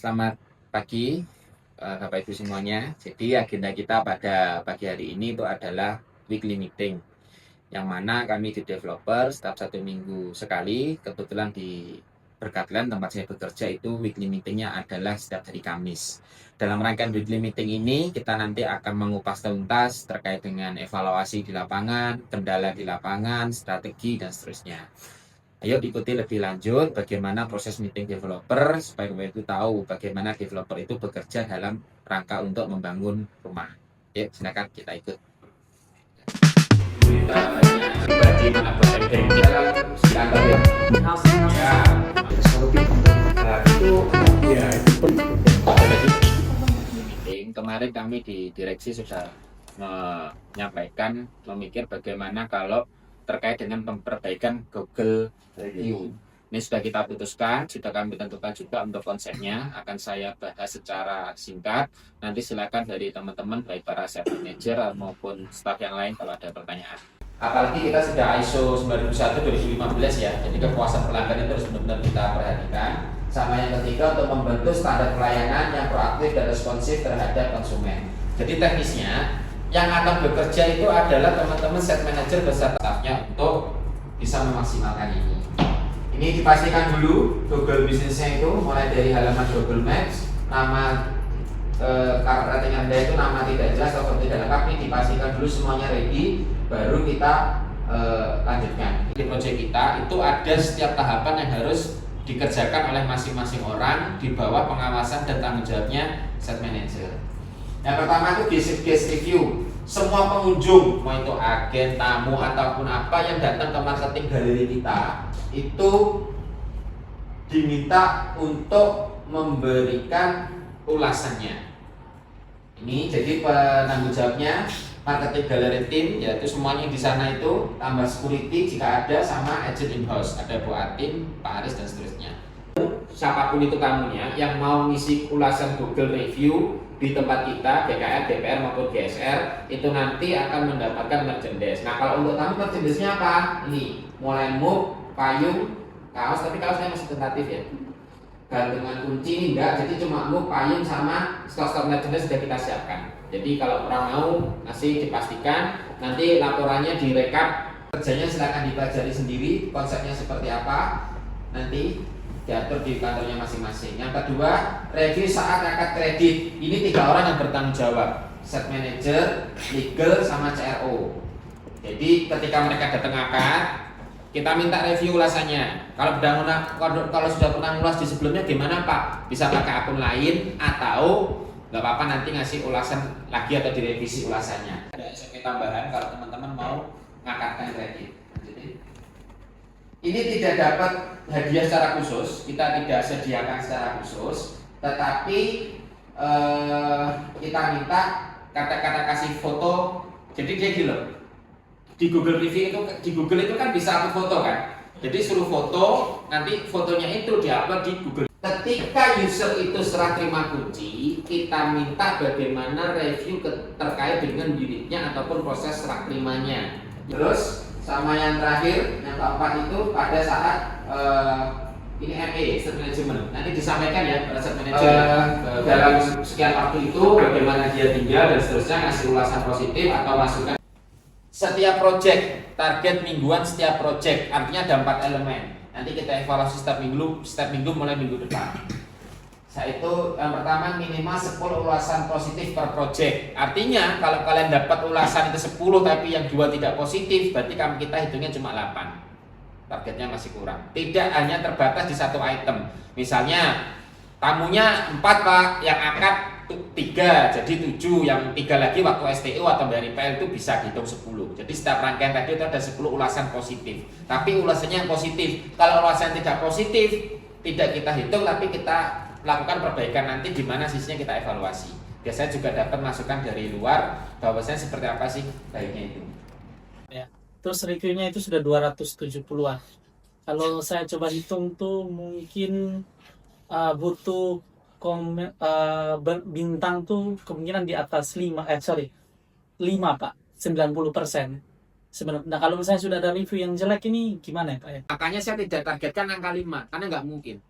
Selamat pagi Bapak Ibu semuanya. Jadi agenda kita pada pagi hari ini itu adalah weekly meeting, yang mana kami di developer setiap 1 minggu sekali. Kebetulan di Berkatland tempat saya bekerja itu weekly meetingnya adalah setiap hari Kamis. Dalam rangkaian weekly meeting ini kita nanti akan mengupas tuntas terkait dengan evaluasi di lapangan, kendala di lapangan, strategi dan seterusnya. Ayo ikuti lebih lanjut bagaimana proses meeting developer supaya Bapak itu tahu bagaimana developer itu bekerja dalam rangka untuk membangun rumah. Yuk, silakan kita ikut. Kemarin kami di direksi sudah menyampaikan, memikir bagaimana kalau terkait dengan perbaikan Google Review. Ini sudah kita putuskan, sudah kami tentukan juga untuk konsepnya. Akan saya bahas secara singkat. Nanti silakan dari teman-teman, baik para site manager maupun staf yang lain kalau ada pertanyaan. Apalagi kita sudah ISO 9001-2015 ya, jadi kepuasan pelanggan itu harus benar-benar kita perhatikan. Sama yang ketiga, untuk membentuk standar pelayanan yang proaktif dan responsif terhadap konsumen. Jadi teknisnya, yang akan bekerja itu adalah teman-teman site manager beserta staffnya untuk bisa memaksimalkan ini. Ini dipastikan dulu Google Business-nya itu mulai dari halaman Google Maps, nama rating Anda itu nama tidak jelas atau tidak lengkap, ini dipastikan dulu semuanya ready, baru kita lanjutkan. Di proyek kita itu ada setiap tahapan yang harus dikerjakan oleh masing-masing orang di bawah pengawasan dan tanggung jawabnya site manager. Yang pertama itu guest review. Semua pengunjung, mau itu agen, tamu ataupun apa yang datang ke marketing galeri kita, itu diminta untuk memberikan ulasannya. Ini jadi penanggung jawabnya marketing galeri team, yaitu semuanya di sana itu, tambah security jika ada, sama agent in-house, ada Bu Atin, Pak Aris dan seterusnya. Siapapun itu tamunya yang mau ngisi ulasan Google Review di tempat kita, BKR, DPR maupun GSR, itu nanti akan mendapatkan merchandise. Nah, kalau untuk tamu merchandise-nya apa? Ini, mulai mug, payung, kaos, tapi kaosnya masih tentatif ya. Gantungan kunci ini enggak, jadi cuma mug, payung sama stok-stok merchandise sudah kita siapkan. Jadi kalau orang mau masih dipastikan, nanti laporannya direkap, kerjanya silakan dipelajari sendiri, konsepnya seperti apa, nanti diatur di kantornya masing-masing. Yang kedua, review saat akad kredit. Ini 3 orang yang bertanggung jawab, set manager, legal, sama CRO. Jadi ketika mereka datang akad, kita minta review ulasannya. Kalau sudah pernah ngulas di sebelumnya gimana Pak? Bisa pakai akun lain atau nggak apa-apa nanti ngasih ulasan lagi atau direvisi ulasannya. Ada SOP tambahan kalau teman-teman mau ngakadkan kredit. Ini tidak dapat hadiah secara khusus, kita tidak sediakan secara khusus, tetapi kita minta kata-kata kasih foto. Jadi dia gini loh, di Google Review itu, di Google itu kan bisa upload foto kan. Jadi suruh foto, nanti fotonya itu diupload di Google. Ketika user itu serah terima kunci, kita minta bagaimana review terkait dengan unitnya ataupun proses serah terimanya. Terus sama yang terakhir, yang keempat itu pada saat ini ME, State Management. Nanti disampaikan ya pada State Manager dalam sekian waktu itu bagaimana dia tinggal dan seterusnya, ngasih ulasan positif atau masukan. Setiap project, target mingguan setiap project, artinya ada 4 elemen. Nanti kita evaluasi setiap minggu mulai minggu depan. Itu yang pertama minimal 10 ulasan positif per project. Artinya kalau kalian dapat ulasan itu 10 tapi yang 2 tidak positif, berarti kita hitungnya cuma 8. Targetnya masih kurang. Tidak hanya terbatas di satu item. Misalnya tamunya 4 Pak, yang akad 3 jadi 7, yang 3 lagi waktu STO atau dari PL itu bisa dihitung 10. Jadi setiap rangkaian tadi itu ada 10 ulasan positif. Tapi ulasannya yang positif. Kalau ulasan tidak positif tidak kita hitung, tapi kita lakukan perbaikan nanti di mana sisinya kita evaluasi. Biasanya juga dapat masukan dari luar bahwasanya seperti apa sih baiknya itu. Ya. Terus reviewnya itu sudah 270-an. Kalau saya coba hitung tuh mungkin butuh bintang tuh kemungkinan di atas 5 Pak, 90%. Sebenarnya, nah kalau misalnya sudah ada review yang jelek ini gimana ya Pak ya? Makanya saya tidak targetkan angka 5 karena nggak mungkin.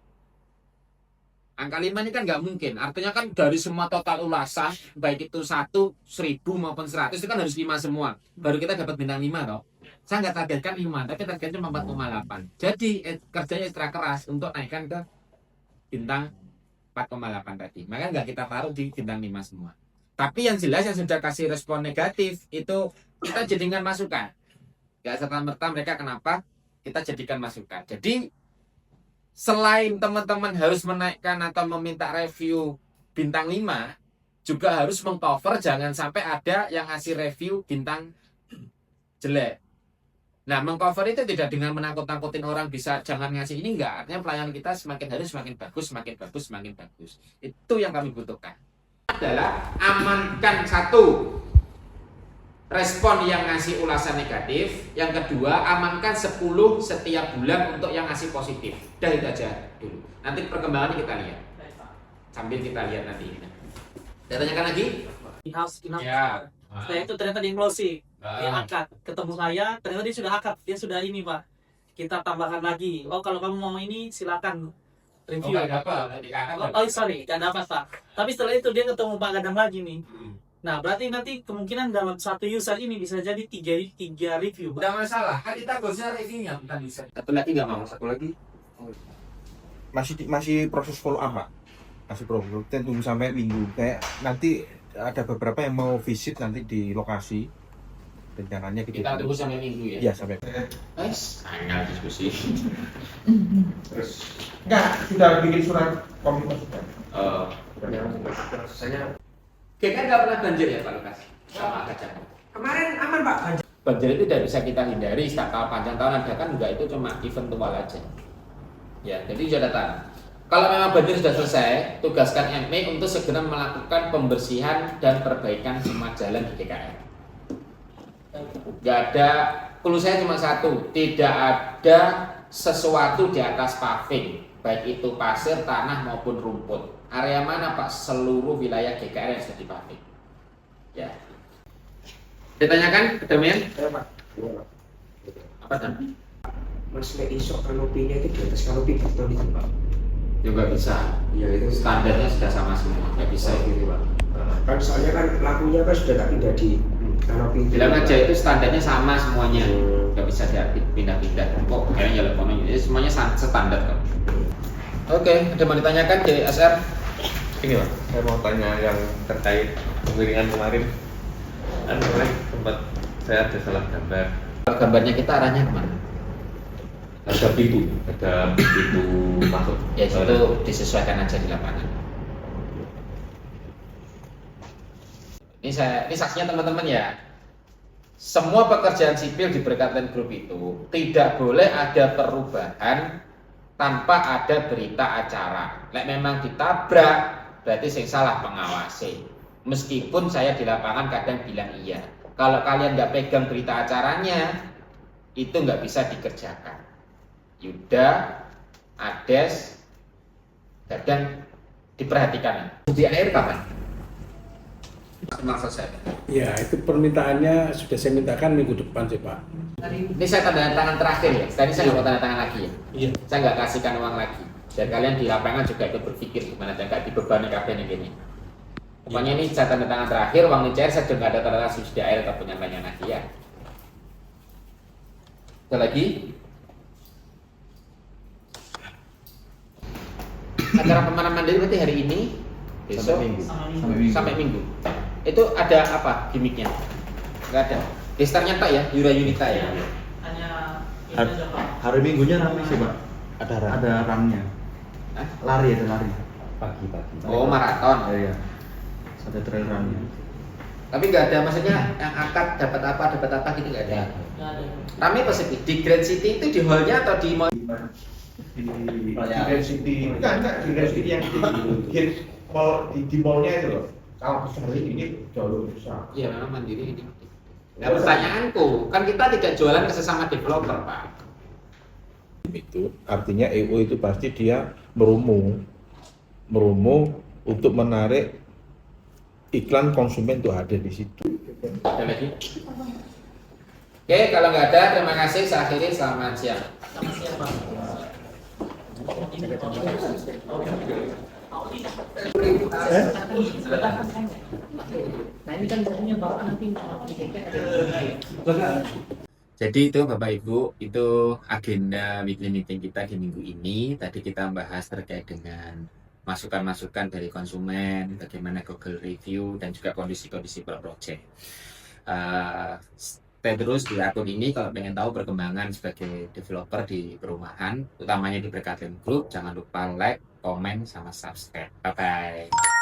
Angka 5 ini kan nggak mungkin. Artinya kan dari semua total ulasan, baik itu 1, 1000 maupun 100 itu kan harus 5 semua. Baru kita dapat bintang 5 toh. Saya nggak targetkan 5, tapi targetnya cuma 4,8. Jadi kerjanya ekstra keras untuk naikkan ke bintang 4,8 tadi. Maka nggak kita taruh di bintang 5 semua. Tapi yang jelas yang sudah kasih respon negatif itu kita jadikan masukan. Nggak serta-merta mereka kenapa kita jadikan masukan. Jadi selain teman-teman harus menaikkan atau meminta review bintang 5, juga harus mengcover jangan sampai ada yang ngasih review bintang jelek. Nah, mengcover itu tidak dengan menakut-nakutin orang bisa jangan ngasih ini, enggak. Artinya pelayanan kita semakin hari semakin bagus, semakin bagus, semakin bagus. Itu yang kami butuhkan. Adalah amankan satu respon yang ngasih ulasan negatif, yang kedua amankan 10 setiap bulan untuk yang ngasih positif. Dari itu aja dulu. Nanti perkembangannya kita lihat. Sambil kita lihat nanti. Saya tanyakan lagi? In-house. Ya. Saya itu ternyata di closing. Dia akad. Ketemu saya, ternyata dia sudah akad. Dia sudah ini, Pak. Kita tambahkan lagi. Oh, kalau kamu mau ini silakan review. Sorry, gak dapat, Pak. Tapi setelah itu dia ketemu Pak Gadang lagi nih. Nah, berarti nanti kemungkinan dalam satu user ini bisa jadi tiga review. Tidak masalah, kan kita harusnya reviewnya bukan bisa. Satu lagi nggak mau, satu lagi. Masih proses follow up, Pak. Masih proses. Kita tunggu sampai minggu. Kayak nanti ada beberapa yang mau visit nanti di lokasi. Rencananya Kita tunggu sampai minggu ya. Iya, sampai. Guys, hanya diskusi. Terus enggak sudah bikin surat komitmen. Prosesnya. Kayaknya nggak pernah banjir ya Pak Lukas? Sama kaca. Kemarin aman Pak. Banjir itu tidak bisa kita hindari. Kalau panjang tahun ada kan juga itu cuma eventual aja. Ya, jadi catatan. Kalau memang banjir sudah selesai, tugaskan ME untuk segera melakukan pembersihan dan perbaikan semua jalan di DKI. Nggak ada, clue saya cuma satu, tidak ada sesuatu di atas paving, baik itu pasir, tanah maupun rumput. Area mana Pak? Seluruh wilayah GKR yang sudah di paving. Ya. Ditanyakan, kedamian? Ya Pak. Apa dan? Mas Mek iso kanopinya itu di atas kanopi beton itu Pak. Juga bisa. Ya itu Standarnya sudah sama semua, nggak bisa gitu Pak. Kan soalnya kan lampunya kan sudah tak pindah di kanopi. Bilang aja itu standarnya sama semuanya, nggak bisa dipindah-pindah. Kok kayaknya ya leponin, jadi semuanya standar kok. Oke, ada mau ditanyakan JSR? Ini, Pak. Saya mau tanya yang terkait penggiringan kemarin. Kemarin sempat saya ada salah gambar. Gambarnya kita arahnya kemana? Ada pintu masuk. Ya itu disesuaikan aja di lapangan. Ini saksinya teman-teman ya. Semua pekerjaan sipil di Berkatan Group itu tidak boleh ada perubahan tanpa ada berita acara. Lek memang ditabrak, berarti yang salah pengawasi. Meskipun saya di lapangan kadang bilang iya. Kalau kalian nggak pegang berita acaranya, itu nggak bisa dikerjakan. Yuda, Ades, kadang diperhatikan. Di air kapan? Maksud saya. Ya, itu permintaannya sudah saya mintakan minggu depan sih Pak. Ini saya tanda tangan terakhir ya. Tadi saya nggak mau tanda tangan lagi ya. Iya. Saya nggak kasihkan uang lagi. Dan kalian di lapangan juga ikut berpikir gimana dan nggak dibebani kabin yang gini. Pokoknya ini saya tanda tangan terakhir, uang dicair saya juga nggak ada tanda tangan subsidi air atau penyampaian lagi ya. Ada lagi? Acara pemanaman mandiri berarti hari ini, besok, sampai minggu. Itu ada apa gimmicknya? Nggak ada. Gestarnya tak ya, Yura Yunita ya. Hanya itu aja, Pak. Hari Minggunya ramai sih, Pak. Ada runnya. Hah? Lari. Pagi. Oh, maraton. Iya. Ada trail runnya. Tapi nggak ada maksudnya yang akad dapat apa gitu nggak ada. Nggak ada. Rame pas di Grand City itu di hallnya atau di mall? Di Grand City. Enggak, di Grand City yang di mallnya itu loh. Kalau besar ini jauh lebih besar. Iya memang mandiri ini. Nah pertanyaanku, kan kita tidak jualan ke sesama developer Pak. Itu artinya EO itu pasti dia merumu untuk menarik iklan konsumen itu ada di situ. Ada lagi? Oke, kalau nggak ada, terima kasih. Saya akhiri. Selamat siang. Selamat siang, Pak. Ini Nah ini kan biasanya bapak nanti Jadi itu Bapak Ibu, itu agenda weekly meeting kita di minggu ini. Tadi kita bahas terkait dengan masukan-masukan dari konsumen, bagaimana Google review, dan juga kondisi-kondisi per project. Stay terus di akun ini kalau pengen tahu perkembangan sebagai developer di perumahan, utamanya di Berkatin Group. Jangan lupa like, komen, sama subscribe. Bye-bye.